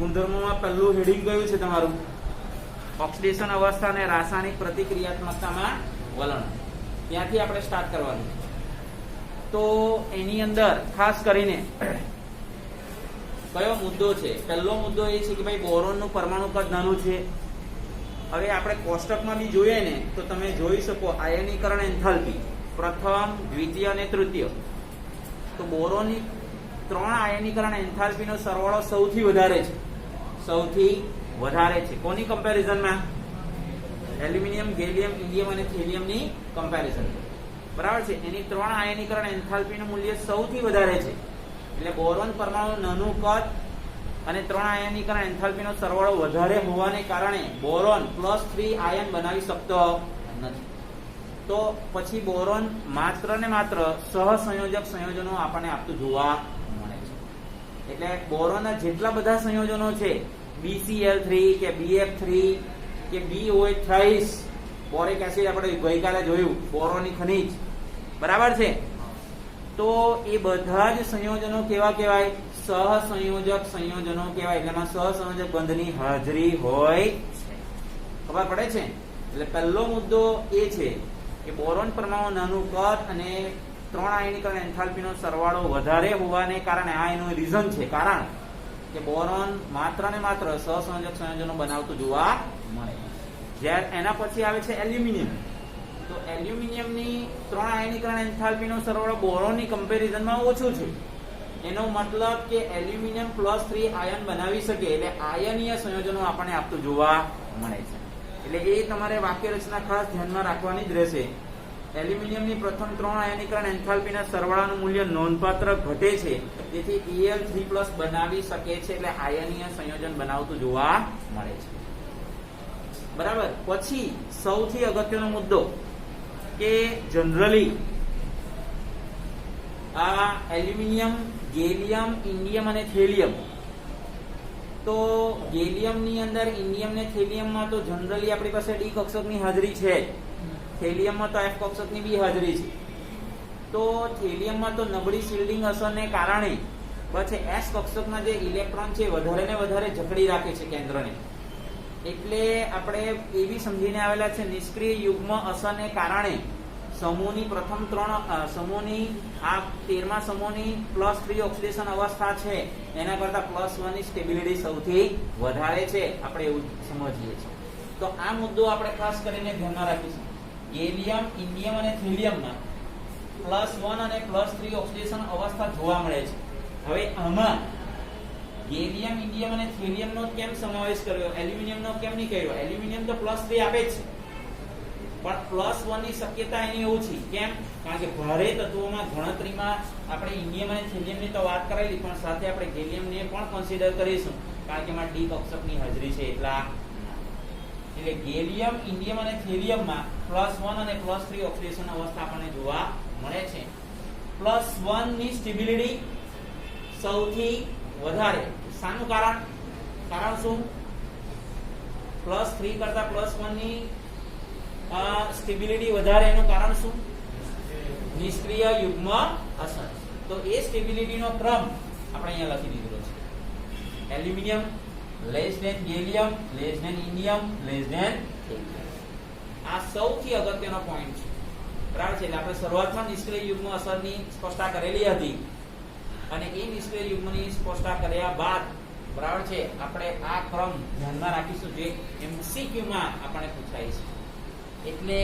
ગુણધર્મોમાં પહેલું હેડિંગ કયું છે તમારું? ઓક્સિડેશન અવસ્થા અને રાસાયણિક પ્રતિક્રિયાત્મકતામાં વલણ. ત્યાંથી આપણે સ્ટાર્ટ કરવાનું. તો એની અંદર ખાસ કરીને કયો મુદ્દો છે? પહેલો મુદ્દો એ છે કે ભાઈ બોરોનનું પરમાણુ કદ નાનું છે. હવે આપણે કોષ્ટકમાં બી જોઈએ ને તો તમે જોઈ શકો આયનીકરણ એન્થાલ્પી પ્રથમ, દ્વિતીય અને તૃતીય. તો બોરોનની 3 આયનીકરણ એન્થાલ્પીનો સરવાળો સૌથી વધારે છે. સૌથી વધારે છે કોની કમ્પેરિઝનમાં? એલ્યુમિનિયમ, ગેલિયમ, ઇન્ડિયમ અને થેલિયમની કમ્પેરિઝન. બરાબર છે. એની 3 આયનીકરણ એન્થાલ્પીનું મૂલ્ય સૌથી વધારે છે. એટલે બોરોન પરમાણુ નાનું કદ અને 3 આયનીકરણ એન્થાલ્પીનો સરવાળો વધારે હોવાને કારણે બોરોન +3 આયન બનાવી શકતો નથી. તો પછી બોરોન માત્ર ને માત્ર સહસંયોજક સંયોજનો આપણને આપતું જોવા મળે છે. એટલે બોરોનના જેટલા બધા સંયોજનો છે, BCl3 કે BF3 કે BOH બોરિક એસિડ આપણે ગઈકાલે જોયું, બોરોની ખનિજ, બરાબર છે. તો એ બધા જ સંયોજનો કેવા કહેવાય? સહસંયોજક સંયોજનો કહેવાય. એટલે એમાં સહસંયોજક બંધની હાજરી હોય છે. ખબર પડે છે? એટલે પહેલો મુદ્દો એ છે કે બોરોન પરમાણુ નાનું કદ અને 3 આયનીકરણ એન્થાલ્પીનો સરવાળો વધારે હોવાને કારણે આ એનું રીઝન છે, કારણ કે બોરોન માત્ર ને માત્ર સહસંયોજક સંયોજનો બનાવતું જોવા મળે. જ્યારે એના પછી આવે છે એલ્યુમિનિયમ. તો એલ્યુમિનિયમની 3 આયનીકરણ એન્થાલ્પીનો સરવાળો બોરોનની કમ્પેરિઝનમાં ઓછું છે. એનો મતલબ કે એલ્યુમિનિયમ +3 આયન બનાવી શકે, એટલે આયનીય સંયોજનો આપણને આપતું જોવા મળે છે. એટલે એ તમારે વાક્ય રચના ખાસ ધ્યાનમાં રાખવાની જ રહેશે. એલ્યુમિનિયમની પ્રથમ 3 આયનીકરણ એન્થાલ્પીના સરવાળાનું મૂલ્ય નોંધપાત્ર ઘટે છે, તેથી Al3+ બનાવી શકે છે. એટલે આયનીય સંયોજન બનાવતું જોવા મળે છે. બરાબર. પછી સૌથી અગત્યનો મુદ્દો કે જનરલી આ એલ્યુમિનિયમ, ગેલિયમ, ઇન્ડિયમ અને થેલિયમ, તો ગેલિયમની અંદર, ઇન્ડિયમ ને થેલિયમમાં તો જનરલી આપણી પાસે D કક્ષકની હાજરી છે. થેલિયમમાં તો F કક્ષકની બી હાજરી છે. તો થેલિયમમાં તો નબળી શિલ્ડિંગ અસરને કારણે પછી S કક્ષકના જે ઇલેક્ટ્રોન છે વધારે ને વધારે જકડી રાખે છે કેન્દ્રને. એટલે આપણે એ બી સમજીને આવેલા છે નિષ્ક્રિય યુગ્મ અસરને કારણે સમૂહની પ્રથમ 3 સમૂહની આ 13મા સમૂહની +3 ઓક્સિડેશન અવસ્થા છે એના કરતા +1 ની સ્ટેબિલિટી સૌથી વધારે છે. આપણે એવું સમજીએ છીએ. તો આ મુદ્દો આપણે ખાસ કરીને ધ્યાનમાં રાખીશું. ગેલિયમ, ઇન્ડિયમ અને થેલિયમમાં +1 અને +3 ઓક્સિડેશન અવસ્થા જોવા મળે છે. હવે આમાં ગેલિયમ, ઇન્ડિયમ અને થેલિયમનો કેમ સમાવેશ કર્યો? એલ્યુમિનિયમનો કેમ નહીં કર્યો? એલ્યુમિનિયમ તો +3 આપે જ છે, પણ +1 ની શક્યતા એની ઓછી. કેમ? કારણ કે ભારે તત્વોમાં ગણતરીમાં આપણે ઇન્ડિયમ અને થેલિયમની તો વાત કરેલી, પણ સાથે આપણે ગેલિયમને પણ કન્સિડર કરીશું, કારણ કે એમાં D કક્ષકની હાજરી છે. એટલે ગેલિયમ, ઇન્ડિયમ અને થેલિયમમાં +1 અને +3 ઓક્સિડેશન અવસ્થા આપણને જોવા મળે છે. +1 ની સ્ટેબિલિટી સૌથી વધારે. શાનું કારણ? કારણ શું? +3 કરતા +1 ની સ્ટેબિલિટી વધારે. એનું કારણ શું? નિષ્ક્રિય યુગ્મ અસર. તો એ સ્ટેબિલિટીનો ક્રમ આપણે અહીંયા લખી દીધેલો છે. Aluminium gallium indium thallium. આ સૌથી અગત્યનો પોઈન્ટ છે. બરાબર છે. એટલે આપણે શરૂઆતમાં નિષ્ક્રિય યુગ્મ અસરની સ્પષ્ટતા કરેલી હતી, અને એ નિષ્ક્રિય યુગ્મની સ્પષ્ટતા કર્યા બાદ બરાબર છે આપણે આ ક્રમ ધ્યાનમાં રાખીશું જે MCQ માં આપણને પૂછાય છે. એટલે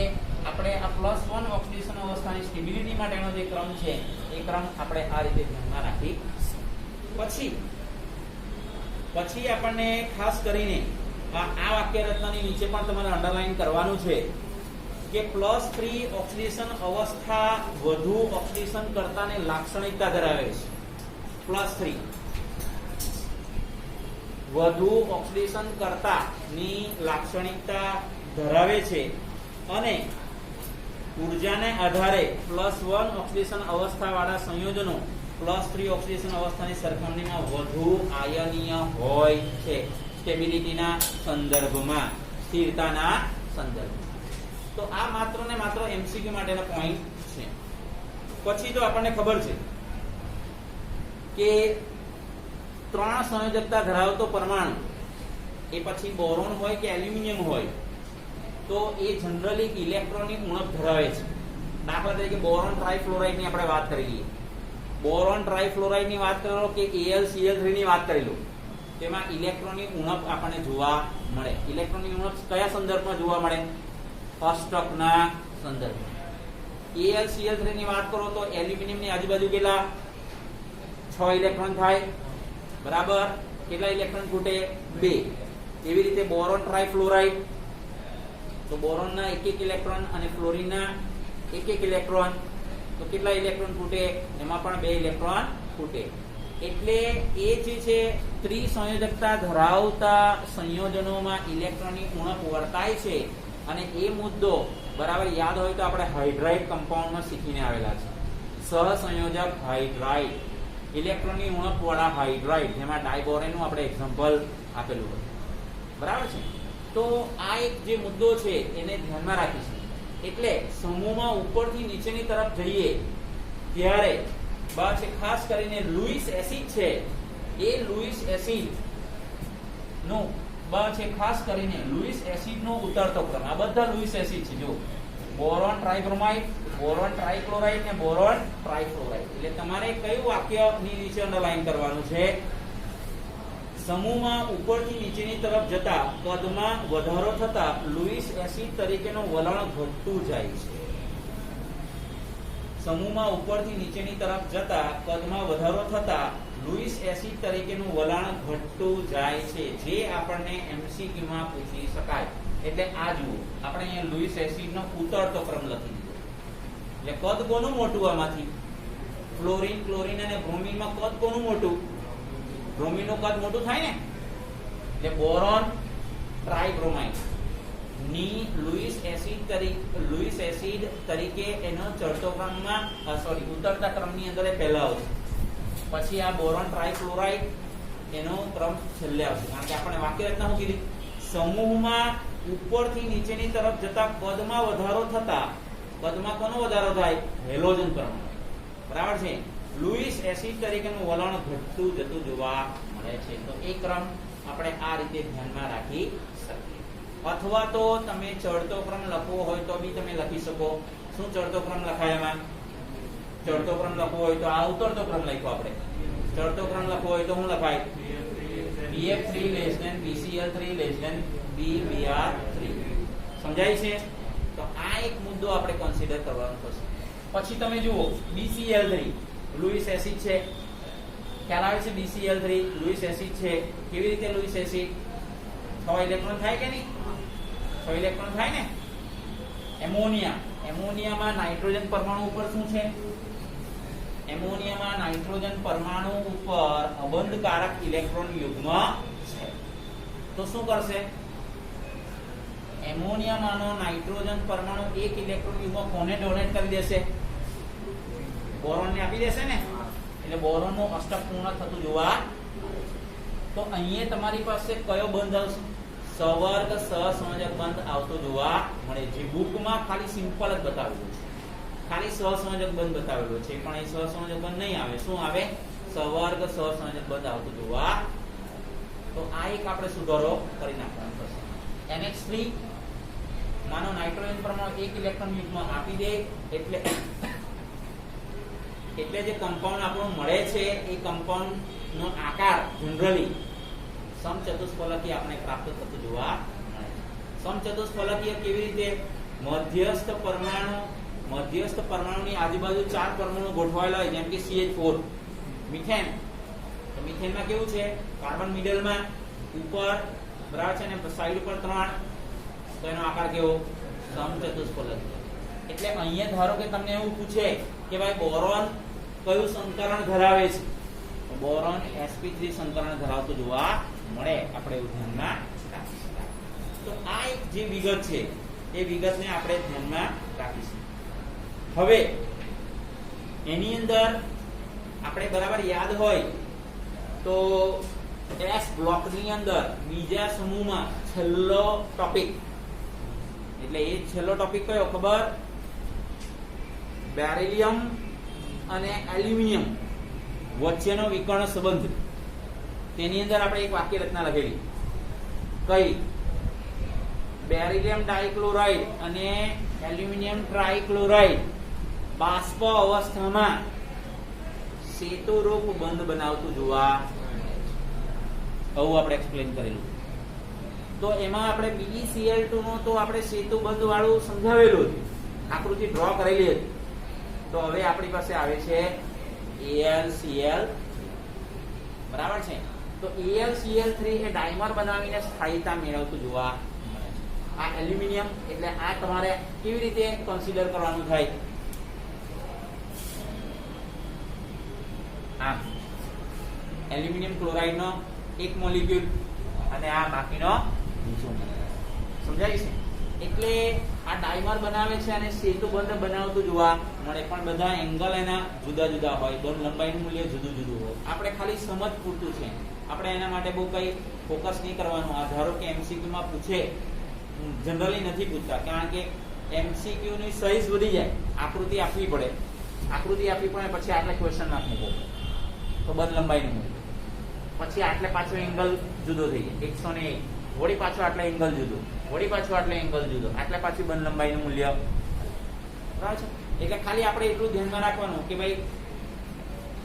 આપણે આ +1 ઓક્સિડેશન અવસ્થાની સ્ટેબિલિટી માટેનો જે ક્રમ છે એ ક્રમ આપણે આ રીતે ધ્યાનમાં રાખી. પછી આપણને ખાસ કરીને આ વાક્ય રચનાની નીચે પણ તમારે અંડરલાઈન કરવાનું છે કે +3 ઓક્સિડેશન અવસ્થા વધુ ઓક્સિડેશન કરતાને લાક્ષણિકતા ધરાવે છે. +3 વધુ ઓક્સિડેશન કરતાની લાક્ષણિકતા ધરાવે છે, અને ઉર્જાને આધારે +1 ઓક્સિડેશન અવસ્થા વાળા સંયોજનો +3 ઓક્સિડેશન અવસ્થાની સરખામણીમાં વધુ આયનીય હોય છે. સ્ટેબિલિટીના સંદર્ભમાં, સ્થિરતાના સંદર્ભમાં. તો આ માત્ર ને માત્ર MCQ માટેનો પોઈન્ટ છે. પછી તો આપણને ખબર છે કે 3 સંયોજકતા ધરાવતો પરમાણુ, એ પછી બોરોન હોય કે એલ્યુમિનિયમ હોય, તો એ જનરલી ઇલેક્ટ્રોનની ઉણપ ધરાવે છે. દાખલા તરીકે બોરોન ટ્રાઇફ્લોરાઇડ ની આપણે વાત કરી લઈએ. બોરોન ટ્રાઇફ્લોરાઇડ ની વાત કરો કે AlCl3 ની વાત કરી લો, તેમાં ઇલેક્ટ્રોનની ઉણપ આપણને જોવા મળે. ઇલેક્ટ્રોનની ઉણપ કયા સંદર્ભમાં જોવા મળે? અષ્ટકના સંદર્ભમાં. AlCl3 ની વાત કરો તો એલ્યુમિનિયમ ની આજુબાજુ કેટલા 6 ઇલેક્ટ્રોન થાય, બરાબર. કેટલા ઇલેક્ટ્રોન ખૂટે? 2. એવી રીતે બોરોન ટ્રાઇફ્લોરાઇડ, તો બોરોન ના 1 ઇલેક્ટ્રોન અને ફ્લોરિન ના 1 ઇલેક્ટ્રોન, તો કેટલા ઇલેક્ટ્રોન ખૂટે? એમાં પણ 2 ઇલેક્ટ્રોન ખૂટે. એટલે એ જે છે ત્રિસંયોજકતા ધરાવતા સંયોજનોમાં ઇલેક્ટ્રોનની ઉણપ વર્તાય છે. અને એ મુદ્દો બરાબર યાદ હોય તો આપણે હાઇડ્રાઇડ કમ્પાઉન્ડમાં શીખીને આવેલા છે. સહસંયોજક હાઇડ્રાઇડ, ઇલેક્ટ્રોનની ઉણપ વાળા હાઇડ્રાઇડ, જેમાં ડાયબોરેનનું આપણે એક્ઝામ્પલ આપેલું હતું, બરાબર છે. તો આ એક જે મુદ્દો છે એને ધ્યાનમાં રાખીશું. એટલે સમૂહમાં ઉપરથી નીચેની તરફ જઈએ ત્યારે બસ ખાસ કરીને લુઈસ એસિડ છે, એ લુઈસ એસિડ નો બસ ખાસ કરીને લુઈસ એસિડ નો ઉતરતો ક્રમ. આ બધા લુઈસ એસિડ છે. જો બોરોન ટ્રાઇબ્રોમાઇડ, બોરોન ટ્રાઇક્લોરાઇડ ને બોરોન ટ્રાઇફ્લોરાઇડ. એટલે તમારે કયું વાક્યની નીચે અંડરલાઈન કરવાનું છે? સમૂહમાં ઉપરથી નીચેની તરફ જતા કદમાં વધારો થતા લુઈસ એસિડ તરીકેનું વલણ ઘટતું જાય છે. સમૂહમાં ઉપરથી નીચેની તરફ જતા કદમાં વધારો થતા લુઈસ એસિડ તરીકેનું વલણ ઘટતું જાય છે, જે આપણને MCQ માં પૂછી શકાય. એટલે આ જુઓ, આપણે અહીંયા લુઈસ એસિડ નો ઉતરતો ક્રમ લખી દીધો. એટલે કદ કોનું મોટું? આમાંથી ફ્લોરિન, ક્લોરિન અને બ્રોમિન માં કદ કોનું મોટું? બ્રોમિન નું કદ મોટું થાય ને. એટલે બોરોન ટ્રાઇબ્રોમાઇડ ની લુઈસ એસિડ તરીકે એનો ચડતો ક્રમમાં ઉતરતા ક્રમની અંદર પહેલા આવશે. પછી આ બોરોન ટ્રાઇફ્લોરાઇડ એનો ક્રમ છેલ્લે આવશે. કારણ કે આપણે વાક્ય રચના શું કીધી? સમૂહમાં ઉપરથી નીચેની તરફ જતા કદમાં વધારો થતા, કદમાં કોનો વધારો થાય? હેલોજન પરમાણુ, બરાબર છે. લુઈસ એસિડ તરીકેનું વલણ ઘટતું જતું જોવા મળે છે. તો એ ક્રમ આપણે આ રીતે ધ્યાનમાં રાખી શકીએ. અથવા તો તમે ચડતો ક્રમ લખવો હોય તો બી તમે લખી શકો. શું ચડતો ક્રમ લખાય? એમાં ચડતો ક્રમ લખવો હોય તો આ ઉતરતો ક્રમ લખ્યો આપણે. ચડતો ક્રમ લખવો હોય તો શું લખાય? BF3 BCl3 BBr3. સમજાય છે? તો આ એક મુદ્દો આપણે કન્સિડર કરવાનો થશે. પછી તમે જુઓ BCl3 લુઈસ એસિડ છે, ખ્યાલ આવે છે? BCl3 લુઈસ એસિડ છે. કેવી રીતે લુઈસ એસિડ? 6 ઇલેક્ટ્રોન થાય કે નહીં? 6 ઇલેક્ટ્રોન થાય ને. એમોનિયામાં નાઇટ્રોજન પરમાણુ ઉપર શું છે? એમોનિયામાં નાઇટ્રોજન પરમાણુ ઉપર અબંધકારક ઇલેક્ટ્રોન યુગ્મ છે. તો શું કરશે? એમોનિયામાંનો નાઇટ્રોજન પરમાણુ એક ઇલેક્ટ્રોન યુગ્મ કોને ડોનેટ કરી દેશે? બોરોન ને આપી દેશે ને. એટલે બોરોન નું અષ્ટક પૂર્ણ થતું જોવા. તો અહીંયા તમારી પાસે કયો બંધ આવશે? સવર્ગ સહસંયોજક બંધ આવતો જોવા મળે. જે બુકમાં ખાલી સિમ્પલ જ બતાવેલું છે, ખાલી સહસંયોજક બંધ બતાવેલો છે, પણ એ સહસંયોજક બંધ નહીં આવે. શું આવે? સવર્ગ સહસંયોજક બંધ આવતો જોવા. તો આ એક આપણે સુધારો કરી નાખવાનો થશે. NH3 માનો નાઇટ્રોજન પરમાણુ એક ઇલેક્ટ્રોન યુગ્મ આપી દે એટલે જે કમ્પાઉન્ડ આપણને મળે છે એ કમ્પાઉન્ડ નો આકાર જનરલી સમચતુષ્ફલકીય આપણે પ્રાપ્ત થતો જોવા મળે છે. સમચતુષ્ફલકીય કેવી રીતે? મધ્યસ્થ પરમાણુની આજુબાજુ 4 પરમાણુ ગોઠવાયેલા હોય, જેમ કે CH4 મિથેન. તો મિથેનમાં કેવું છે? કાર્બન મિડલમાં, ઉપર બરાબર છે ને, સાઈડ ઉપર 3. તો એનો આકાર કેવો? સમચતુષ્ફલકીય. એટલે અહીંયા ધારો કે તમને એવું પૂછે કે ભાઈ બોરોન કયું સંકરણ ધરાવે છે? તો બોરોન sp3 સંકરણ ધરાવતું જોવા મળે. આપણે એવું ધ્યાનમાં રાખીશું. તો આ એક જે વિગત છે એ વિગતને આપણે ધ્યાનમાં રાખીશું. હવે એની અંદર આપણે બરાબર યાદ હોય તો S બ્લોકની અંદર બીજા સમૂહમાં છેલ્લો ટોપિક, એટલે એ છેલ્લો ટોપિક કયો ખબર? બેરિલિયમ અને એલ્યુમિનિયમ વચ્ચેનો વિકર્ણ સંબંધ. તેની અંદર આપણે એક વાક્ય રચના લખેલી કઈ બેરિલિયમ ડાઇક્લોરાઇડ અને એલ્યુમિનિયમ ટ્રાઇક્લોરાઇડ બાષ્પ અવસ્થામાં સેતુરૂપ બંધ બનાવતું જોવા આવું આપણે એક્સપ્લેન કરેલું. તો એમાં આપણે BeCl2 નો તો આપણે સેતુ બંધ વાળું સમજાવેલું હતું, આકૃતિ ડ્રો કરેલી હતી. તો હવે આપણી પાસે આવે છે AlCl, બરાબર છે. તો AlCl3 એ ડાયમર બનાવીને સ્થાયીતા મેળવતું જોવા મળે છે. આ એલ્યુમિનિયમ એટલે આ તમારે કેવી રીતે કન્સિડર કરવાનું થાય, આ એલ્યુમિનિયમ ક્લોરાઇડ નો એક મોલિક્યુલ અને આ બાકીનો બીજો સમજાય છે. એટલે આ ડાયમર બનાવે છે અને સેતુ બંધ બનાવતું જોવા મળે, પણ બધા એંગલ એના જુદા જુદા હોય, બંધ લંબાઈનું મૂલ્ય જુદું જુદું હોય. આપણે ખાલી સમજ પૂરતું છે, આપણે એના માટે બહુ કઈ ફોકસ નહીં કરવાનું. આ ધારો કે MCQ માં પૂછે, જનરલી નથી પૂછતા, કારણ કે MCQ ની સાઈઝ વધી જાય, આકૃતિ આપવી પડે, પછી આટલે ક્વેશ્ચન માર્ક મૂકો તો બંધ લંબાઈનું મૂલ્ય, પછી આટલે પાછો એંગલ જુદો થઈ જાય 101, વળી પાછો આટલે એંગલ જુદો, વળી પાછો આટલે એંગલ જુદો, આટલે પાછું બંધ લંબાઈનું મૂલ્ય, બરાબર છે. એટલે ખાલી આપણે એટલું ધ્યાનમાં રાખવાનું કે ભાઈ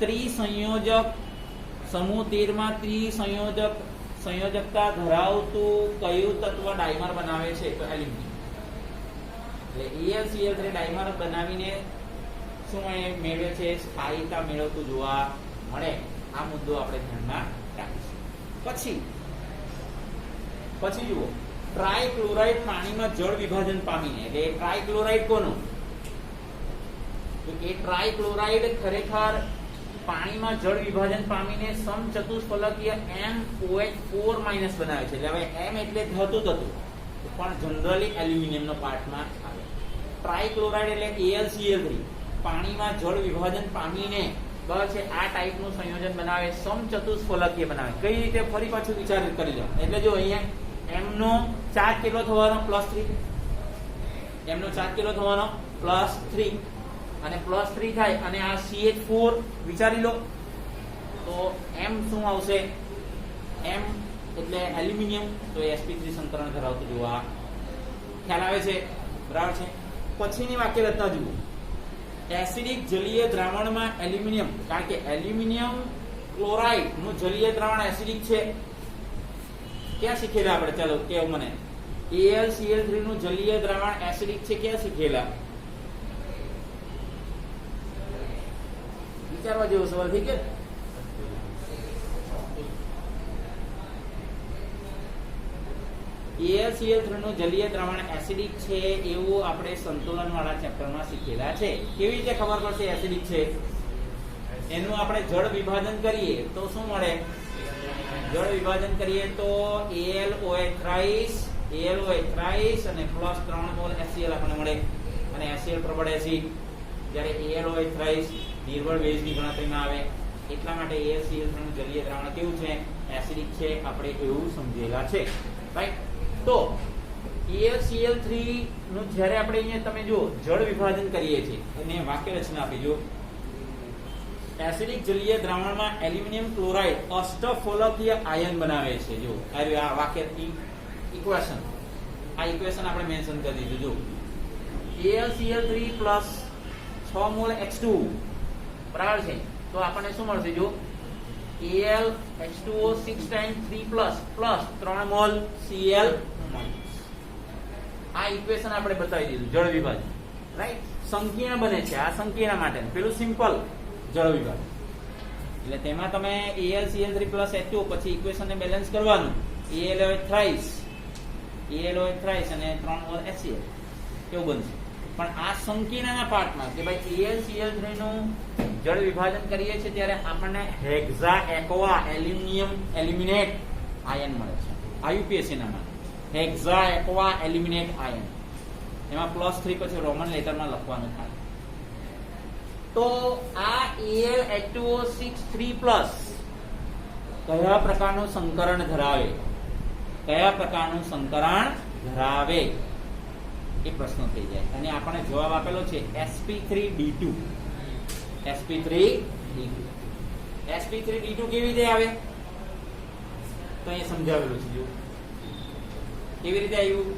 ત્રિસંયોજક સમૂહ 13 માં સંયોજકતા ધરાવતું કયું તત્વ ડાયમર બનાવે છે? તો એલ્યુમિનિયમ. એટલે AlCl3 ડાયમર બનાવીને શું મેળવે છે? સ્થાયીતા મેળવતું જોવા મળે. આ મુદ્દો આપણે ધ્યાનમાં રાખીશું. પછી જુઓ, ટ્રાઇક્લોરાઇડ પાણીમાં જળ વિભાજન પામીને, એટલે ટ્રાઇક્લોરાઇડ કોનું? તો એ ટ્રાઇક્લોરાઇડ ખરેખર પાણીમાં જળ વિભાજન પામીને સમચતુષ્ફલકીય MOH4- બનાવે છે. એટલે હવે M એટલે ધાતુ તત્વ, પણ જનરલી એલ્યુમિનિયમ નો પાર્ટમાં આવે. ટ્રાઇક્લોરાઇડ એટલે AlCl3 પાણીમાં જળ વિભાજન પામીને બરાબર છે આ ટાઈપનું સંયોજન બનાવે, સમચતુષ્ફલકીય બનાવે. કઈ રીતે? ફરી પાછું વિચાર કરી લો. એટલે જો અહીંયા M નો ચાર્જ કેટલો થવાનો? +3. M નો ચાર્જ કેટલો થવાનો? +3. અને +3 થાય અને આ CH4 વિચારી લો તો M શું આવશે? M એટલે એલ્યુમિનિયમ, તો sp3 સંકરણ ધરાવતું જોવા ખ્યાલ આવે છે, બરાબર છે. પછીની વાક્ય રચના જુઓ. એસિડિક જલીય દ્રાવણમાં એલ્યુમિનિયમ, કારણ કે એલ્યુમિનિયમ ક્લોરાઇડ નું જલીય દ્રાવણ એસિડિક છે. ક્યાં શીખેલા આપણે? ચાલો કેવું મને. AlCl3 નું જલીય દ્રાવણ એસિડિક છે, ક્યાં શીખેલા? વિચારવા જેવો સવાલ થઈ ગયો. AlCl3 નું જલીય દ્રાવણ એસિડિક છે એવું આપણે સંતુલન વાળા ચેપ્ટરમાં શીખેલા છે. કેવી રીતે ખબર પડશે એસિડિક છે? એનું આપણે જળ વિભાજન કરીએ તો શું મળે? જળ વિભાજન કરીએ તો AlOH અને +3 મોલ HCl આપણને મળે, અને HCl પ્રબળ એસિડ. જ્યારે AlOH નિર્બળ બેઝની ગણતરીમાં આવે, એટલા માટે AlCl3 નું જલીય દ્રાવણ કેવું છે? એસિડિક છે. આપણે એવું સમજેલા છે, રાઈટ. તો AlCl3 નું જ્યારે આપણે અહીંયા તમે જો જળ વિભાજન કરીએ છીએ અને વાક્ય રચના આપી જો, એસિડિક જલીય દ્રાવણમાં એલ્યુમિનિયમ ક્લોરાઇડ અષ્ટફલકીય આયન બનાવે છે. જો આ વાક્ય ઇક્વેશન, આ ઇક્વેશન આપણે મેન્શન કરી દીધું. જો AlCl3 + 6 મોલ H2, બરાબર છે. તો આપણને શું મળશે? જો AlH2O 6 × 3 +3 મોલ Cl. આ ઇક્વેશન આપણે બતાવી દીધું, જળ વિભાજન, રાઈટ. સંકીર્ણ બને છે, આ સંકીર્ણ માટે. પેલું સિમ્પલ જળ વિભાજન, એટલે તેમાં તમે AlCl3 + H2O પછી ઇક્વેશનને બેલેન્સ કરવાનું. AlOH અને 3 મોલ HCl કેવું બનશે? પણ આ સંકીર્ણના પાર્ટમાં કે ભાઈ AlCl3 નું જળ વિભાજન કરીએ છીએ ત્યારે આપણને હેક્ઝા એક્વા એલ્યુમિનેટ આયન મળે છે. IUPAC નામાં હેક્ઝા એક્વા એલ્યુમિનેટ આયન, એમાં +3 પછી રોમન લેટરમાં લખવાનું થાય. તો આ AlH2O 6 3+ કયા પ્રકારનું સંકરણ ધરાવે? એ પ્રશ્ન થઈ જાય. અને આપણને જવાબ આપેલો છે sp3d2. sp3d2 કેવી રીતે આવે? તો અહીંયા સમજાવેલું છે જો કેવી રીતે આવ્યું.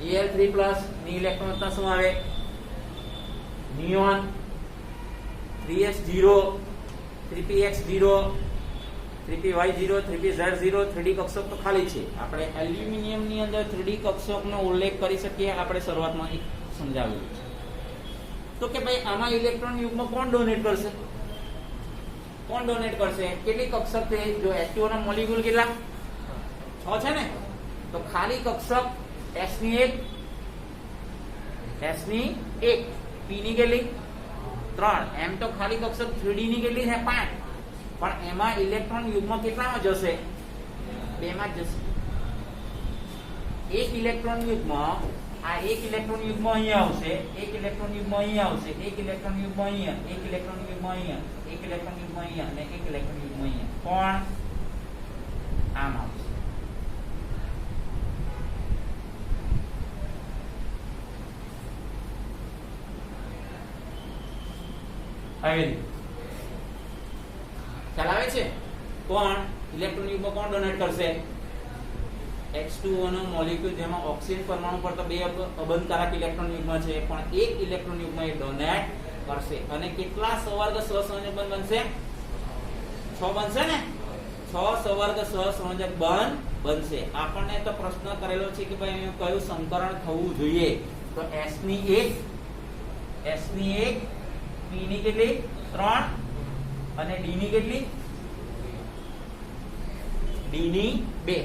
Al3+ ની ઇલેક્ટ્રોન રચના શું આવે? Neon 3s0 3px0 3py0 3pz0 3d કક્ષક તો ખાલી છે. આપણે એલ્યુમિનિયમ ની અંદર 3d કક્ષકનો ઉલ્લેખ કરી શકીએ. આપણે શરૂઆતમાં સમજાવેલું છે. તો કે ભાઈ આમાં ઇલેક્ટ્રોન યુગ્મ કોણ ડોનેટ કરશે? કોણ ડોનેટ કરશે? કેટલી કક્ષક છે? જો H2O ના મોલિક્યુલ કેટલા? 6 છે ને. તો ખાલી કક્ષક S ની 1 P ની કેટલી? 3. એમ તો ખાલી કક્ષક 3D ની કેટલી છે? 5. પણ એમાં ઇલેક્ટ્રોન યુગ્મ કેટલામાં જશે? 2 માં જશે. એક ઇલેક્ટ્રોન યુગ્મ આ એક ઇલેક્ટ્રોન યુગ્મ અહીંયા આવશે, એક ઇલેક્ટ્રોન યુગ્મ અહીંયા આવશે, એક ઇલેક્ટ્રોન યુગ્મ અહીંયા, એક ઇલેક્ટ્રોન યુગ્મ અહીંયા, એક ઇલેક્ટ્રોન યુગ્મ અહીંયા અને એક ઇલેક્ટ્રોન યુગ્મ અહીંયા. કોણ? આમ આવશે. આવી ખ્યાલ આવે છે? કોણ ઇલેક્ટ્રોન યુગ્મ કોણ ડોનેટ કરશે? H2O નો મોલિક્યુલ જેમાં ઓક્સિજન પરમાણુ પર તો 2 અબંધકારક ઇલેક્ટ્રોન યુગ્મ છે, પણ એક ઇલેક્ટ્રોન યુગ્મ એ ડોનેટ કરશે. અને કેટલા સવર્ગ સહસંયોજક બંધ બનશે? 6 બનશે ને. 6 સવર્ગ સહસંયોજક બંધ બનશે. આપણને તો પ્રશ્ન કરેલો છે કે ભાઈ કયું સંકરણ થવું જોઈએ? તો S ની 1 P ની કેટલી? 3 અને D ની કેટલી? D ની 2.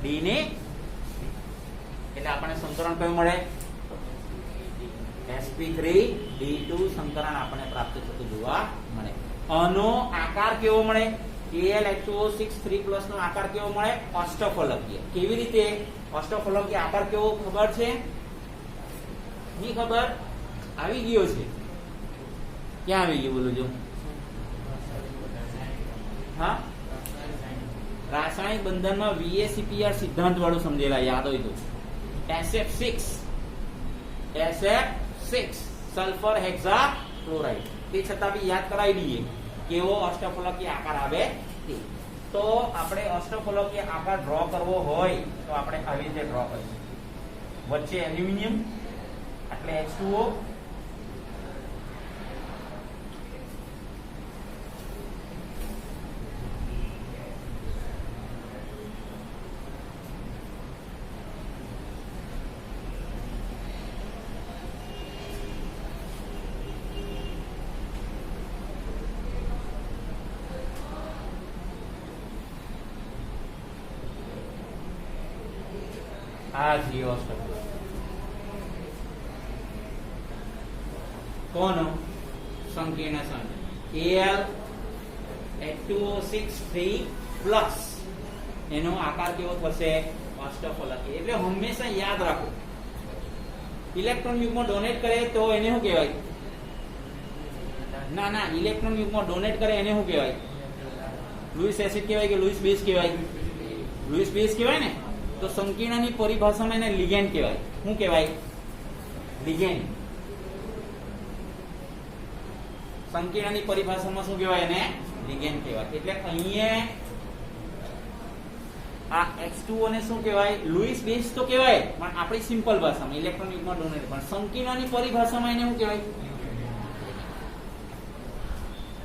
D ને એટલે આપણને સંકરણ કયું મળે? sp3d2 સંકરણ આપણને પ્રાપ્ત થતું જોવા મળે. આનો આકાર કેવો મળે? Al2O6 3+ નો આકાર કેવો મળે? અષ્ટફલકીય. કેવી રીતે અષ્ટફલકીય આકાર કેવો ખબર છે? ની ખબર? આવી ગયો છે. ક્યાં આવી ગયું બોલો જો? હા, રાસાયણિક બંધનમાં VACPR સિદ્ધાંત વાળું સમજેલા, યાદ હોય તો. SF6 sulphur હેક્સાક્લોરાઇડ. તે છતાં બી યાદ કરાવી દઈએ કેવો અષ્ટફલકીય આકાર આવે તે. તો આપણે અષ્ટફલકીય આકાર ડ્રો કરવો હોય તો આપણે આવી રીતે ડ્રો કરીશું. વચ્ચે એલ્યુમિનિયમ એટલે H2O, આ જીઓ કોનો સંકીર્ણ સંયોજક Al2O6 3+ એનો આકાર કેવો થશે? અષ્ટફલકીય. એટલે હંમેશા યાદ રાખો, ઇલેક્ટ્રોન યુગ્મ ડોનેટ કરે તો એને શું કહેવાય? ના, ઇલેક્ટ્રોન યુગ્મ ડોનેટ કરે એને શું કહેવાય? લુઈસ એસિડ કહેવાય કે લુઈસ બેઝ કહેવાય? લુઈસ બેઝ કહેવાય ને. તો સંકીર્ણની પરિભાષામાં એને લિગેન્ડ કહેવાય. શું કહેવાય? લિગેન્ડ. સંકીર્ણની પરિભાષામાં શું કહેવાય? એને લિગેન્ડ કહેવાય. એટલે અહીંયા આ H2O ને શું કહેવાય? લુઈસ બેઝ તો કહેવાય, પણ આપણી સિમ્પલ ભાષામાં ઇલેક્ટ્રોન યુગ્મ ડોનેટ. પણ સંકીર્ણની પરિભાષામાં એને શું કહેવાય?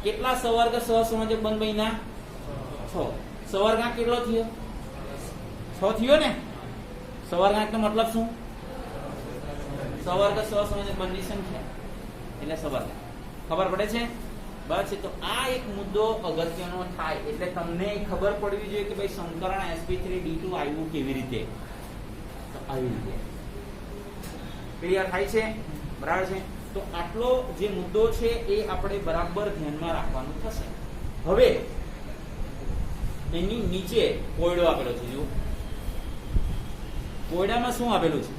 કેટલા સવર્ગ સહસંયોજક બંધ બન્યા? 6. સવર્ગાંક કેટલો થયો? 6 થયો ને. સવર્ગાંક નો મતલબ શું? સવર્ગ સહસંયોજક બંધની સંખ્યા એટલે સવર્ગાંક. ખબર પડે છે? બસ. તો આ એક મુદ્દો અગત્યનો થાય એટલે તમને ખબર પડવી જોઈએ કે ભાઈ સંકરણ sp3d2 આવ્યું કેવી રીતે. તો આવી રીતે ક્લિયર થાય છે? બરાબર છે. તો આટલો જે મુદ્દો છે એ આપણે બરાબર ધ્યાનમાં રાખવાનું થશે. હવે એની નીચે કોયડો આપેલો છે. જો કોયડામાં શું આપેલું છે?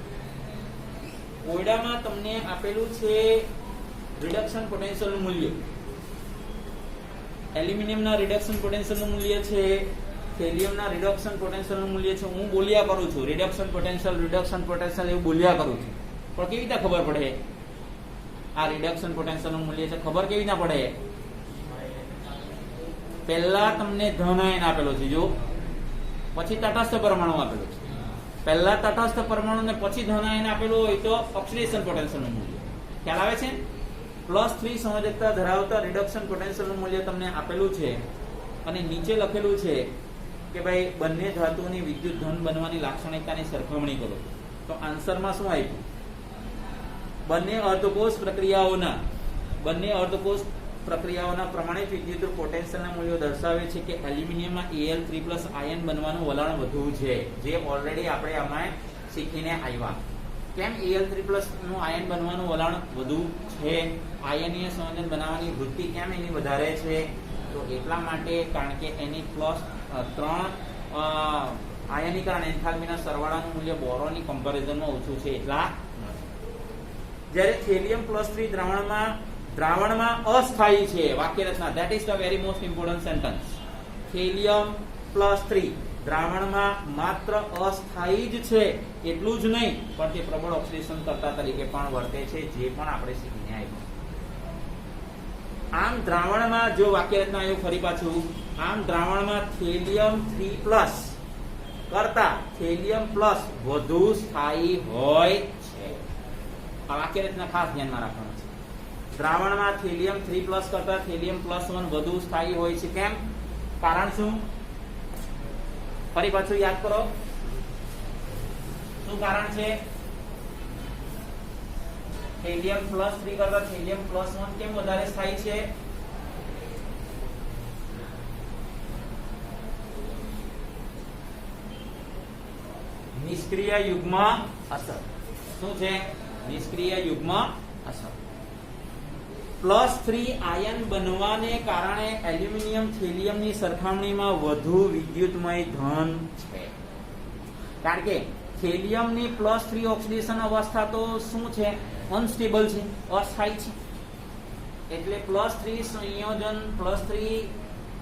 કોયડામાં તમને આપેલું છે રિડક્શન પોટેન્શિયલનું મૂલ્ય. એલ્યુમિનિયમના રિડક્શન પોટેન્શિયલનું મૂલ્ય છે, થેલિયમના રિડક્શન પોટેન્શિયલનું મૂલ્ય છે. હું બોલ્યા કરું છું રિડક્શન પોટેન્શિયલ એવું બોલ્યા કરું છું, પણ કેવી રીતે ખબર પડે આ રિડક્શન પોટેન્શિયલનું મૂલ્ય છે? ખબર કેવી રીતે પડે? પહેલા તમને ધન આયન આપેલો છે. જો પછી તટસ્થ પરમાણુ આપેલું છે. પહેલા તટસ્થ પરમાણુ ને પછી ધન આયન આપેલું હોય તો ઓક્સિડેશન પોટેન્શિયલ નું મૂલ્ય ખ્યાલ આવે છે. +3 સંયોજકતા ધરાવતા રિડક્શન પોટેન્શિયલ નું મૂલ્ય તમને આપેલું છે અને નીચે લખેલું છે કે ભાઈ બંને ધાતુની વિદ્યુત ધન બનવાની લાક્ષણિકતાની સરખામણી કરો. તો આન્સરમાં શું આપ્યું? બંને અર્ધકોષ પ્રક્રિયાઓના પ્રમાણિત વિદ્યુત પોટેન્શિયલના મૂલ્યો દર્શાવે છે કે એલ્યુમિનિયમમાં Al3+ આયન બનવાનું વલણ વધુ છે, જે ઓલરેડી આપણે આમાં શીખીને આવ્યા. કેમ Al3+ નું આયન બનવાનું વલણ વધુ છે? આયનીય સંયોજન બનાવવાની વૃત્તિ કેમ એની વધારે છે? તો એટલા માટે કારણ કે એની +3 આયનીકરણ એન્થાલ્પીના સરવાળાનું મૂલ્ય બોરોનની કમ્પેરિઝનમાં ઓછું છે એટલા. જ્યારે થેલિયમ +3 દ્રાવણમાં અસ્થાયી છે. વાક્ય રચના, that is the very most important sentence. Thallium +3 દ્રાવણમાં માત્ર અસ્થાયી જ છે એટલું જ નહીં, પણ તે પ્રબળ ઓક્સિડેશન કરતા તરીકે પણ વર્તે છે, જે પણ આપણે શીખીને આવ્યા. આમ દ્રાવણમાં જો વાક્ય રચના આવ્યું ફરી પાછું, આમ દ્રાવણમાં થેલિયમ 3+ કરતા થેલિયમ પ્લસ વધુ સ્થાયી હોય છે. આ વાક્ય રચના ખાસ ધ્યાનમાં રાખવાનું છે. દ્રાવણમાં થેલિયમ 3+ કરતા થેલિયમ +1 વધુ સ્થાયી હોય છે. કેમ? કારણ શું? ફરી પાછું યાદ કરો, શું કારણ છે? થેલિયમ +3 કરતા થેલિયમ +1 કેમ વધારે સ્થાયી છે? નિષ્ક્રિય યુગ્મ અસર. શું છે? નિષ્ક્રિય યુગ્મ અસર. +3 આયન બનવાને કારણે એલ્યુમિનિયમ થેલિયમની સરખામણીમાં વધુ વિદ્યુતમય ધન છે. કારણ કે થેલિયમની +3 ઓક્સિડેશન અવસ્થા તો શું છે? અનસ્ટેબલ છે, અસ્થાયી છે. એટલે +3 સંયોજન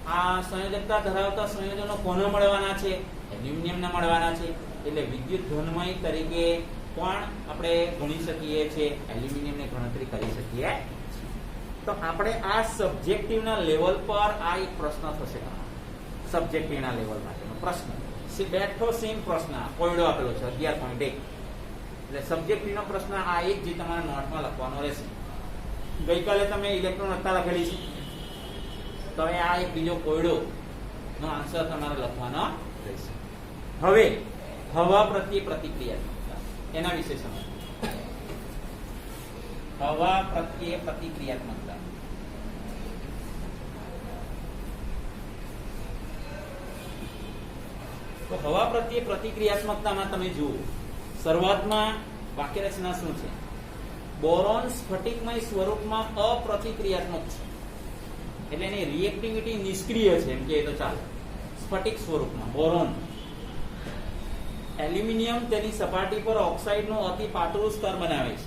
આ સંયોજકતા ધરાવતા સંયોજનો કોને મળવાના છે? એલ્યુમિનિયમને મળવાના છે. એટલે વિદ્યુત ધનમય તરીકે પણ આપણે ગણી શકીએ છીએ, એલ્યુમિનિયમની ગણતરી કરી શકીએ. તો આપણે આ સબ્જેક્ટિવના લેવલ પર આ એક પ્રશ્ન થશે. સબ્જેક્ટિવના લેવલ માટેનો પ્રશ્ન બેઠો સેમ પ્રશ્ન કોયડો આપેલો છે 11.1. એટલે સબ્જેક્ટિવનો પ્રશ્ન આ એક જે તમારા નોટમાં લખવાનો રહેશે. ગઈકાલે તમે ઇલેક્ટ્રોન હતા લખેલી છે, તો આ એક બીજો કોયડો નો આન્સર તમારે લખવાનો રહેશે. હવે હવા પ્રત્યે પ્રતિક્રિયાત્મકતા એના વિશે સમજ. હવા પ્રત્યે પ્રતિક્રિયાત્મકતા. તો હવા પ્રત્યે પ્રતિક્રિયાત્મકતામાં તમે જુઓ, શરૂઆતમાં વાક્ય રચના શું છે? બોરોન સ્ફટિકમય સ્વરૂપમાં અપ્રતિક્રિયાત્મક છે, એટલે એની રિએક્ટિવિટી નિષ્ક્રિય છે એમ કે તો ચાલે. સ્ફટિક સ્વરૂપમાં બોરોન. એલ્યુમિનિયમ તેની સપાટી પર ઓક્સાઇડનું અતિ પાતળું સ્તર બનાવે છે,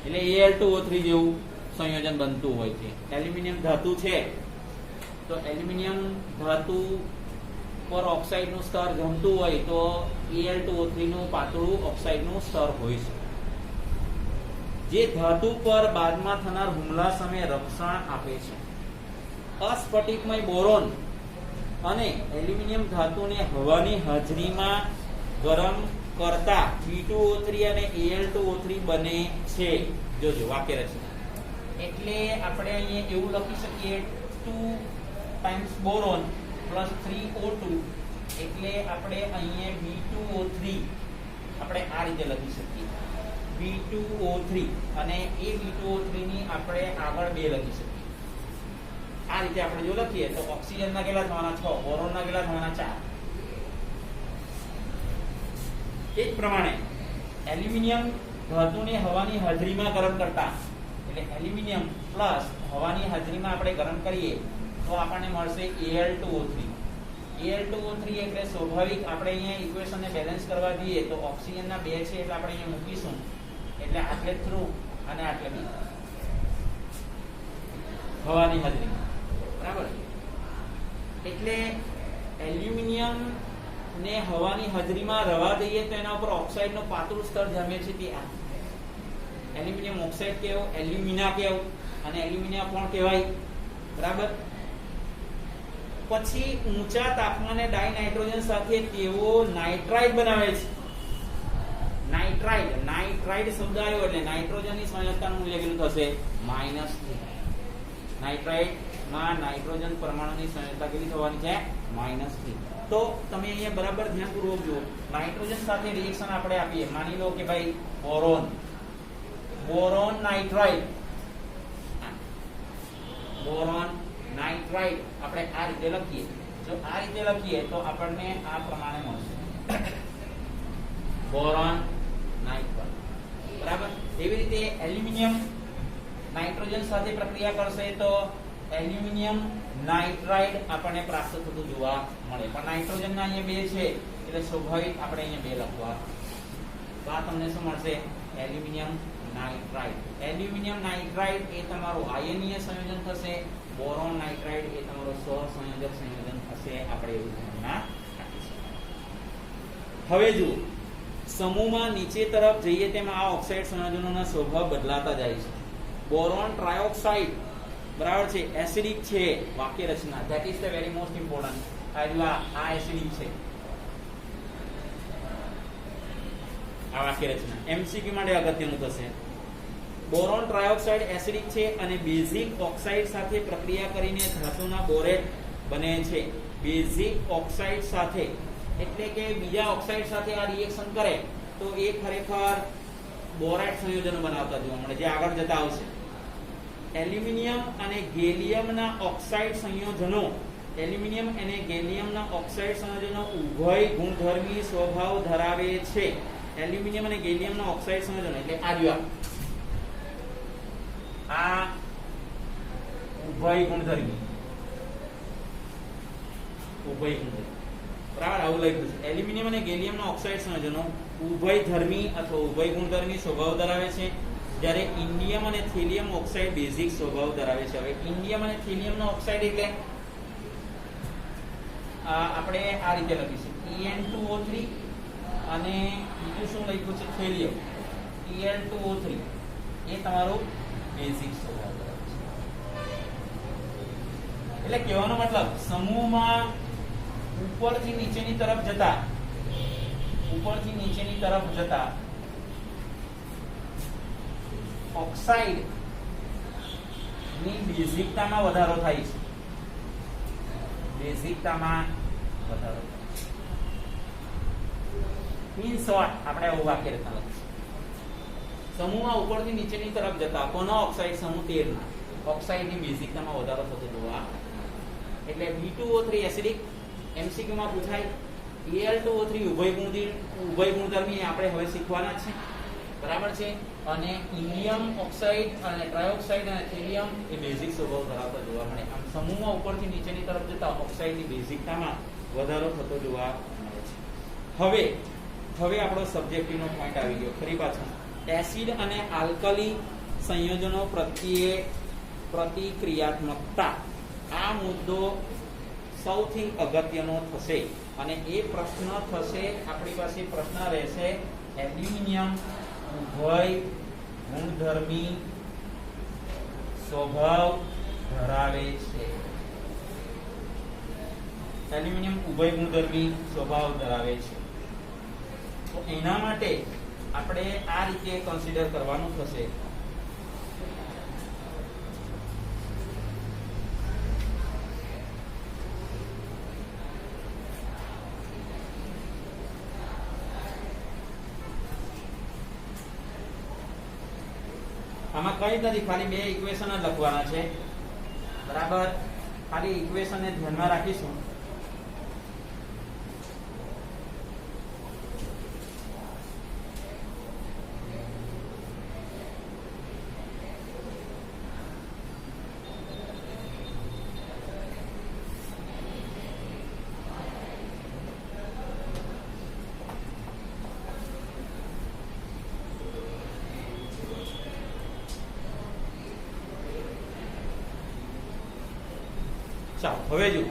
એટલે Al2O3 જેવું સંયોજન બનતું હોય છે. એલ્યુમિનિયમ ધાતુ છે, તો એલ્યુમિનિયમ ધાતુ પર ઓક્સાઇડનું સ્તર જમતું હોય તો Al2O3 નું પાતળું ઓક્સાઇડનું સ્તર હોય છે, જે ધાતુ પર બાદમાં થનાર હુમલા સામે રક્ષણ આપે છે. અસ્ફટિકમય બોરોન અને એલ્યુમિનિયમ ધાતુને હવાની હાજરીમાં ગરમ કરતા B2O3 અને Al2O3 બને છે. જોજો વાક્ય રચના. એટલે આપણે અહીંયા એવું લખી શકીએ 2 ટાઈમ્સ બોરોન પ્લસ 3O2, એટલે આપણે અહીંયા B2O3 આપણે આ રીતે લખી શકીએ, B2O3, અને એ B2O3 ની આપણે આગળ 2 લખી શકીએ. આ રીતે આપણે જો લખીએ તો ઓક્સિજનના કેટલા થવાના 6, બોરોનના કેટલા થવાના 4. એ જ પ્રમાણે એલ્યુમિનિયમ ધાતુને હવાની હાજરીમાં ગરમ કરતા, એટલે એલ્યુમિનિયમ પ્લસ હવાની હાજરીમાં આપણે ગરમ કરીએ તો આપણને મળશે Al2O3. Al2O3 એટલે સ્વાભાવિક આપણે અહીંયા ઇક્વેશનને બેલેન્સ કરવા દઈએ તો ઓક્સિજનના 2 છે એટલે આપણે અહીંયા મૂકીશું, એટલે આટલે થ્રુ અને આટલે બી હવાની હાજરીમાં. બરાબર? એટલે એલ્યુમિનિયમ ને હવાની હાજરીમાં રવા દઈએ તો એના ઉપર ઓક્સાઇડનું પાતળું સ્તર જામે છે. તે આ એલ્યુમિનિયમ ઓક્સાઇડ કેવું, એલ્યુમિના કેવું, અને એલ્યુમિનિયા પણ કહેવાય. બરાબર? પછી ઊંચા તાપમાને ડાયનાઇટ્રોજન સાથે તેઓ નાઇટ્રાઇડ બનાવે છે. નાઇટ્રાઇડ શબ્દ આવ્યો એટલે નાઇટ્રોજનની સંયોજકતાનું મૂલ્ય કેટલું થશે? -3. નાઇટ્રાઇડમાં નાઇટ્રોજન પરમાણુની સંયોજકતા કેટલી થવાની છે? -3. તો તમે અહીંયા બરાબર ધ્યાનપૂર્વક જુઓ. નાઇટ્રોજન સાથે રિએક્શન આપણે આપીએ. માની લો કે ભાઈ બોરોન નાઇટ્રાઇડ, આપણે આ રીતે લખીએ. જો આ રીતે લખીએ તો આપણને આ પ્રમાણે મળશે, બોરોન નાઇટ્રાઇડ. બરાબર. એવી રીતે એલ્યુમિનિયમ નાઇટ્રોજન સાથે પ્રક્રિયા કરશે તો એલ્યુમિનિયમ નાઇટ્રાઇડ આપણને પ્રાપ્ત થતું જોવા મળે. પણ નાઇટ્રોજન ના અહીંયા 2 છે એટલે સ્વાભાવિક આપણે અહીંયા 2 લખવા. તો આ તમને શું મળશે? Aluminium nitride. એલ્યુમિનિયમ નાઇટ્રાઇડ એ તમારું આયનીય સંયોજન થશે. બોરોન નાઇટ્રાઇડ એ તમારું સહસંયોજક સંયોજન થશે. આપણે એવું ધ્યાનમાં રાખીશું. હવે જુઓ, સમૂહમાં નીચે તરફ જઈએ તેમ આ ઓક્સાઇડ સંયોજનોના સ્વભાવ બદલાતા જાય છે. બોરોન ટ્રાયોક્સાઇડ બરાબર છે, એસિડિક છે. વાક્ય રચના, that is the very most important. આ એસિડિક છે. આ વાક્ય રચના એમસીક્યુ માટે અગત્યનું થશે. બોરોન ટ્રાયોક્સાઇડ એસિડિક છે અને બેઝિક ઓક્સાઇડ સાથે પ્રક્રિયા કરીને ધાતુના બોરેટ બને છે. બેઝિક ઓક્સાઇડ સાથે એટલે કે બીજા ઓક્સાઇડ સાથે આ રિએક્શન કરે તો એ ખરેખર બોરેટ સંયોજનો બનાવતા જોવા મળે, જે આગળ જતા આવશે. એલ્યુમિનિયમ અને ગેલિયમના ઓક્સાઇડ સંયોજનો ઉભય ગુણધર્મી સ્વભાવ ધરાવે છે. એલ્યુમિનિયમ અને ગેલિયમના ઓક્સાઇડ સંયોજનો એટલે આ ઉભય ગુણધર્મી બરાબર આવું લખ્યું છે. એલ્યુમિનિયમ અને ગેલિયમના ઓક્સાઇડ સંયોજનો ઉભયધર્મી અથવા ઉભય ગુણધર્મી સ્વભાવ ધરાવે છે, જ્યારે ઇન્ડિયમ અને થેલિયમ ઓક્સાઇડ બેઝિક સ્વભાવ ધરાવે છે. હવે ઇન્ડિયમ અને થેલિયમનો ઓક્સાઇડ એટલે આપણે આ રીતે લખીશું En2O3 અને બીજું શું લખ્યું છે? થેલિયમ Al2O3 એ તમારું બેઝિક સ્વભાવ ધરાવે છે. એટલે કહેવાનો મતલબ સમૂહમાં ઉપરથી નીચેની તરફ જતા ઓક્સાઇડ ની બેઝિકતામાં વધારો થાય છે. ઇન શોર્ટ આપણે આવું વાક્ય રચના લખીશું. સમૂહમાં ઉપરથી નીચેની તરફ જતા કોનો ઓક્સાઇડ? સમૂહ 13 ના ઓક્સાઇડની બેઝિકતામાં વધારો થતો જોવા. એટલે B2O3 એસિડિક MCQ માં પૂછાય. Al2O3 ઉભય ગુણધર્મી આપણે હવે શીખવાના છે. બરાબર છે. અને ઇન્ડિયમ ઓક્સાઇડ અને ટ્રાયોક્સાઇડ અને થેલિયમ એ બેઝિક સ્વભાવ ધરાવતા જોવા મળે. આમ સમૂહમાં ઉપરથી નીચેની તરફ જતા ઓક્સાઇડની બેઝિકતામાં વધારો થતો જોવા મળે છે. હવે આપણો સબ્જેક્ટિવનો પોઈન્ટ આવી ગયો ફરી પાછો. એસિડ અને આલ્કલી સંયોજનો પ્રત્યે પ્રતિક્રિયાત્મકતા. આ મુદ્દો સૌથી અગત્યનો થશે અને એ પ્રશ્ન થશે, આપણી પાસે પ્રશ્ન રહેશે એલ્યુમિનિયમ ઉભય ગુણધર્મી સ્વભાવ ધરાવે છે. એલ્યુમિનિયમ ઉભય ગુણધર્મી સ્વભાવ ધરાવે છે. તો એના માટે આપણે આ રીતે કન્સિડર કરવાનું થશે. આમાં કઈ નથી, ખાલી 2 ઇક્વેશન જ લખવાના છે. બરાબર. ખાલી ઇક્વેશન ને ધ્યાનમાં રાખીશું. ચાલો હવે જો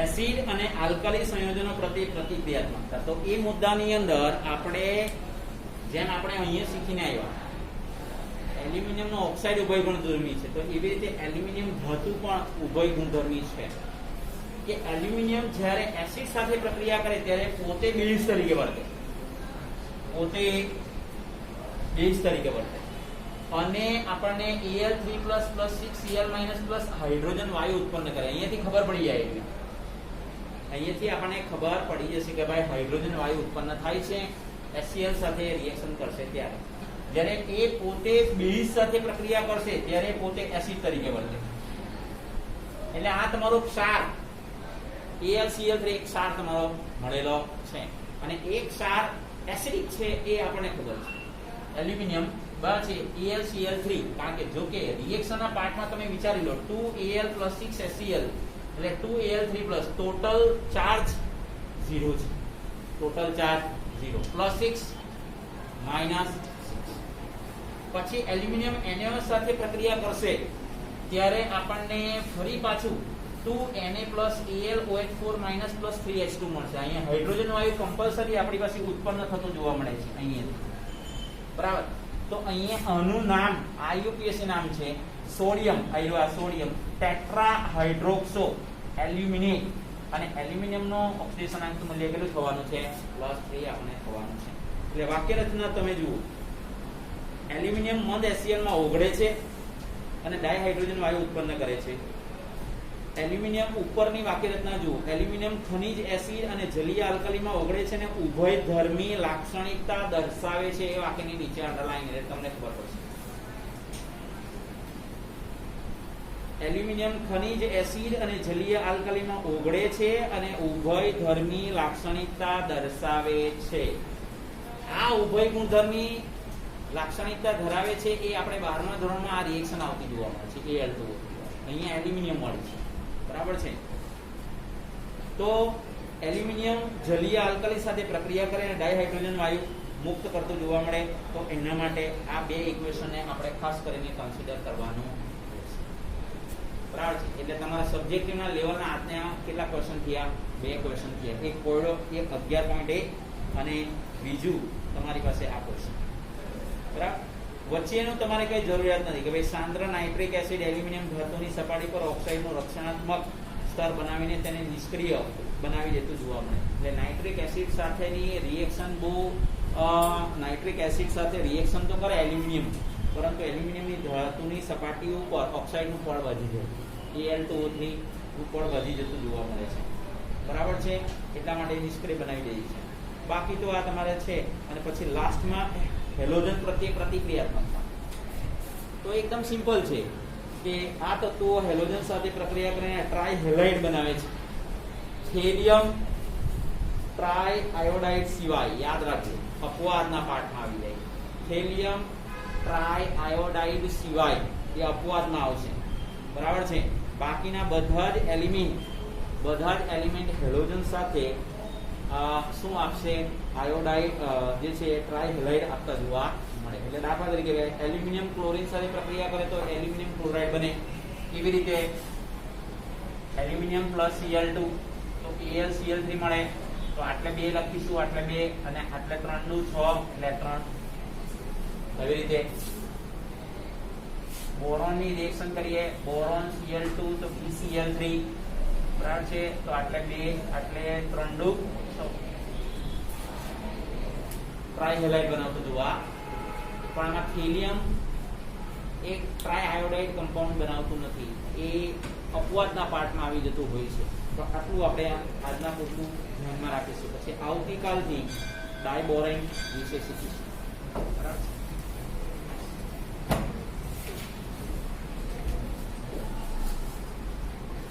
એસિડ અને આલ્કલી સંયોજનો પ્રત્યે પ્રતિક્રિયાત્મકતા. તો એ મુદ્દાની અંદર આપણે જેમ આપણે અહીંયા શીખીને આવ્યા એલ્યુમિનિયમનો ઓક્સાઇડ ઉભય ગુણધર્મી છે, તો એવી રીતે એલ્યુમિનિયમ ધાતુ પણ ઉભય ગુણધર્મી છે કે એલ્યુમિનિયમ જ્યારે એસિડ સાથે પ્રક્રિયા કરે ત્યારે પોતે બેઝ તરીકે વર્તે, અને આપણને Al3+ 6Cl- હાઇડ્રોજન વાયુ ઉત્પન્ન કરે. અહીંયાથી ખબર પડી જાય, અહીંયાથી આપણને ખબર પડી જશે કે ભાઈ હાઇડ્રોજન વાયુ ઉત્પન્ન થાય છે HCl સાથે રિએક્શન કરશે ત્યારે. જ્યારે એ પોતે બેઝ સાથે પ્રક્રિયા કરશે ત્યારે પોતે એસિડ તરીકે વર્તે. એટલે આ તમારો ક્ષાર AlCl3 એક ક્ષાર તમારો મળેલો છે, અને એક ક્ષાર એસિડિક છે એ આપણને ખબર છે. એલ્યુમિનિયમ બરાબર છે AlCl3, કારણ કે જો કે રિએક્શનના પાર્ટમાં તમે વિચારી લો 2Al + 6HCl એટલે 2Al3+, ટોટલ ચાર્જ 0 છે, ટોટલ ચાર્જ 0 +6 -6. પછી એલ્યુમિનિયમ NaOH સાથે પ્રક્રિયા કરશે ત્યારે આપણને ફરી પાછું 2Na + AlOH4- + 3H2 મળશે. અહીંયા હાઇડ્રોજન વાયુ કમ્પલસરી આપણી પાસે ઉત્પન્ન થતું જોવા મળે છે અહીંયા, બરાબર. તો અહીંયા આનું નામ IUPAC નામ છે સોડિયમ, સોડિયમ ટેટ્રાહાઇડ્રોક્સો એલ્યુમિનેટ, અને એલ્યુમિનિયમનો ઓક્સિડેશનાંક મૂલ્ય કેટલું થવાનું છે? +3 આપણે થવાનું છે. એટલે વાક્ય રચના તમે જુઓ, એલ્યુમિનિયમ મંદ HCl માં ઓગળે છે અને ડાયહાઇડ્રોજન વાયુ ઉત્પન્ન કરે છે. એલ્યુમિનિયમ ઉપરની વાક્ય રચના જુઓ, એલ્યુમિનિયમ ખનિજ એસિડ અને જલીય આલ્કલીમાં ઓગળે છે અને ઉભયધર્મી લાક્ષણિકતા દર્શાવે છે. એ વાક્યની નીચે અંડરલાઈન એટલે તમને ખબર પડશે. એલ્યુમિનિયમ ખનિજ એસિડ અને જલીય આલ્કલીમાં ઓગળે છે અને ઉભયધર્મી લાક્ષણિકતા દર્શાવે છે. આ ઉભય ગુણધર્મી લાક્ષણિકતા ધરાવે છે એ આપણે 12મા ધોરણમાં આ રિએક્શન આવતી જોવા મળે છે Al2O. અહીંયા એલ્યુમિનિયમ મળે છે, બરાબર છે. તો એલ્યુમિનિયમ જલીય આલ્કલી સાથે પ્રક્રિયા કરે અને ડાયહાઇડ્રોજન વાયુ મુક્ત કરતું જોવા મળે, તો એના માટે આ બે ઇક્વેશનને આપણે ખાસ કરીને કન્સિડર કરવાનું છે, બરાબર છે. એટલે તમારા સબ્જેક્ટિવના લેવલના આજના કેટલા ક્વેશ્ચન થયા? 2 ક્વેશ્ચન થયા. એક કોયડો, એક 11.1 અને બીજું તમારી પાસે આ ક્વેશ્ચન, બરાબર. વચ્ચેનું તમારે કઈ જરૂરિયાત નથી કે ભાઈ સાંદ્ર નાઇટ્રિક એસિડ એલ્યુમિનિયમ ધાતુની સપાટી પર ઓક્સાઇડનું રક્ષણાત્મક સ્તર બનાવીને તેને નિષ્ક્રિય બનાવી દેતું જોવા મળે. એટલે નાઇટ્રિક એસિડ સાથેની રિએક્શન બહુ નાઇટ્રિક એસિડ સાથે રિએક્શન તો કરે એલ્યુમિનિયમ, પરંતુ એલ્યુમિનિયમની ધાતુની સપાટી ઉપર ઓક્સાઇડનું પળ વધી જાય, Al2O3 નું પળ વધી જતું જોવા મળે છે, બરાબર છે. એટલા માટે નિષ્ક્રિય બનાવી દે છે. બાકી તો આ તમારે છે. અને પછી લાસ્ટમાં હેલોજન પ્રત્યે પ્રતિક્રિયાત્મકતા, તો એકદમ સિમ્પલ છે કે આ તત્વો હેલોજન સાથે પ્રક્રિયા કરીને ટ્રાયહેલાઇડ બનાવે છે. હેલિયમ ટ્રાયઆયોડાઇડ સિવાય યાદ રાખજો, અપવાદના પાઠમાં આવી જાય. હેલિયમ ટ્રાયઆયોડાઇડ સિવાય એ અપવાદમાં આવશે, બરાબર છે. બાકીના બધા જ એલિમેન્ટ હેલોજન સાથે શું આપશે? આયોડાઇડ જે છે ટ્રાયહેલાઇડ આપતા જોવા મળે. એટલે દાખલા તરીકે એલ્યુમિનિયમ ક્લોરીન સાથે પ્રક્રિયા કરે તો એલ્યુમિનિયમ ક્લોરાઇડ બને. કેવી રીતે? એલ્યુમિનિયમ + Cl2 તો AlCl3 મળે, તો આટલે 2 લખીશું, આટલે 2 અને આટલે 3 નું 6 એટલે 3. એવી રીતે બોરોનની રિએક્શન કરીએ, બોરોન Cl2 તો BCl3, બરાબર છે. તો આટલે 2 આટલે 3 નું ટ્રાયહેલાઇડ બનાવતું જોવા. પણ આમાં હિલિયમ એક ટ્રાયઆયોડાઇડ કમ્પાઉન્ડ બનાવતું નથી, એ અપવાદના પાર્ટમાં આવી જતું હોય છે. તો આટલું આપણે આજના પૂરતું ધ્યાનમાં રાખીશું. પછી આવતીકાલથી ડાયબોરેન વિશે શીખીશું, બરાબર.